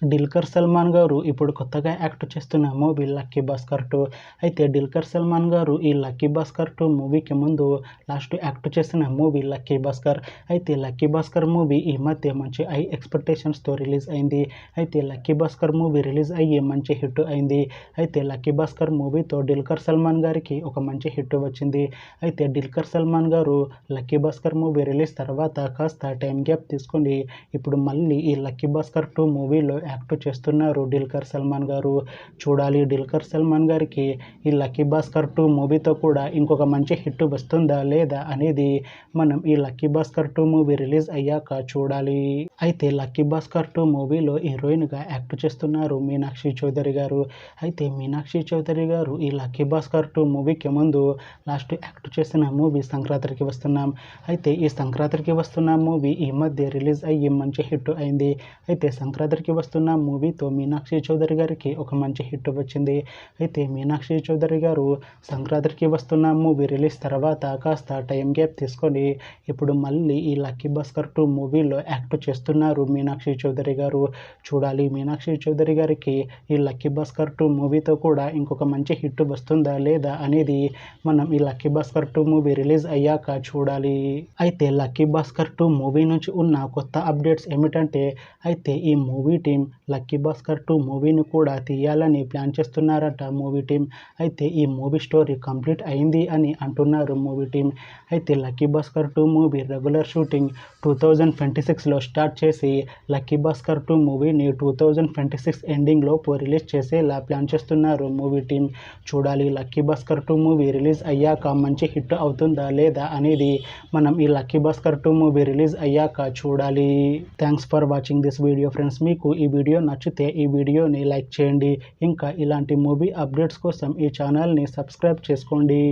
దిల్కర్ సల్మాన్ గారు ఇప్పుడు కొత్తగా యాక్ట్ చేస్తున్న మూవీ లక్కీ భాస్కర్ 2. అయితే దిల్కర్ సల్మాన్ గారు ఈ లక్కీ భాస్కర్ 2 మూవీకి ముందు లాస్ట్ యాక్ట్ చేసిన మూవీ లక్కీ భాస్కర్. అయితే లక్కీ భాస్కర్ మూవీ ఈ మధ్య మంచి హై ఎక్స్పెక్టేషన్స్తో రిలీజ్ అయింది. అయితే లక్కీ భాస్కర్ మూవీ రిలీజ్ అయ్యి మంచి హిట్ అయింది. అయితే లక్కీ భాస్కర్ మూవీతో దిల్కర్ సల్మాన్ గారికి ఒక మంచి హిట్ వచ్చింది. అయితే దిల్కర్ సల్మాన్ గారు లక్కీ భాస్కర్ మూవీ రిలీజ్ తర్వాత కాస్త టైం గ్యాప్ తీసుకొని ఇప్పుడు మళ్ళీ ఈ లక్కీ భాస్కర్ 2 మూవీలో యాక్ట్ చేస్తున్నారు దిల్కర్ సల్మాన్ గారు. చూడాలి దిల్కర్ సల్మాన్ గారికి ఈ లక్కీ భాస్కర్ 2 మూవీతో కూడా ఇంకొక మంచి హిట్ వస్తుందా లేదా అనేది మనం ఈ లక్కీ భాస్కర్ 2 మూవీ రిలీజ్ అయ్యాక చూడాలి. అయితే లక్కీ భాస్కర్ 2 మూవీలో హీరోయిన్గా యాక్ట్ చేస్తున్నారు మీనాక్షి చౌదరి గారు. అయితే మీనాక్షి చౌదరి గారు ఈ లక్కీ భాస్కర్ 2 మూవీకి ముందు లాస్ట్ యాక్ట్ చేసిన మూవీ సంక్రాంతికి వస్తున్నాం. అయితే ఈ సంక్రాంతికి వస్తున్న మూవీ ఈ మధ్య రిలీజ్ అయ్యి మంచి హిట్ అయింది. అయితే సంక్రాంతికి వస్తున్న మూవీతో మీనాక్షి చౌదరి గారికి ఒక మంచి హిట్ వచ్చింది. అయితే మీనాక్షి చౌదరి గారు సంక్రాంతికి వస్తున్న మూవీ రిలీజ్ తర్వాత కాస్త టైం గ్యాప్ తీసుకొని ఇప్పుడు మళ్ళీ ఈ లక్కీ భాస్కర్ 2 మూవీలో యాక్ట్ చేస్తున్నారు మీనాక్షి చౌదరి గారు. చూడాలి మీనాక్షి చౌదరి గారికి ఈ లక్కీ భాస్కర్ 2 మూవీతో కూడా ఇంకొక మంచి హిట్ వస్తుందా లేదా అనేది మనం ఈ లక్కీ భాస్కర్ 2 మూవీ రిలీజ్ అయ్యాక చూడాలి. అయితే లక్కీ భాస్కర్ 2 మూవీ నుంచి ఉన్న కొత్త అప్డేట్స్ ఏమిటంటే అయితే ఈ మూవీ టీం లక్కీ భాస్కర్ 2 మూవీని కూడా తీయాలని ప్లాన్ చేస్తున్నారట మూవీ టీం. అయితే ఈ మూవీ స్టోరీ కంప్లీట్ అయింది అని అంటున్నారు మూవీ టీం. అయితే lucky Bhaskar 2 movie regular shooting 2026లో స్టార్ట్ చేసి లక్కీ భాస్కర్ 2 మూవీని 2026 ఎండింగ్లోపు రిలీజ్ చేసేలా ప్లాన్ చేస్తున్నారు మూవీ టీం. చూడాలి లక్కీ భాస్కర్ 2 మూవీ రిలీజ్ అయ్యాక మంచి హిట్ అవుతుందా లేదా అనేది మనం ఈ లక్కీ భాస్కర్ 2 మూవీ రిలీజ్ అయ్యాక చూడాలి. Thanks for watching this video friends. మీకు ఈ వీడియో నచ్చితే ఈ వీడియోని లైక్ చేయండి. ఇంకా ఇలాంటి మూవీ అప్డేట్స్ కోసం ఈ ఛానల్ని సబ్స్క్రైబ్ చేసుకోండి.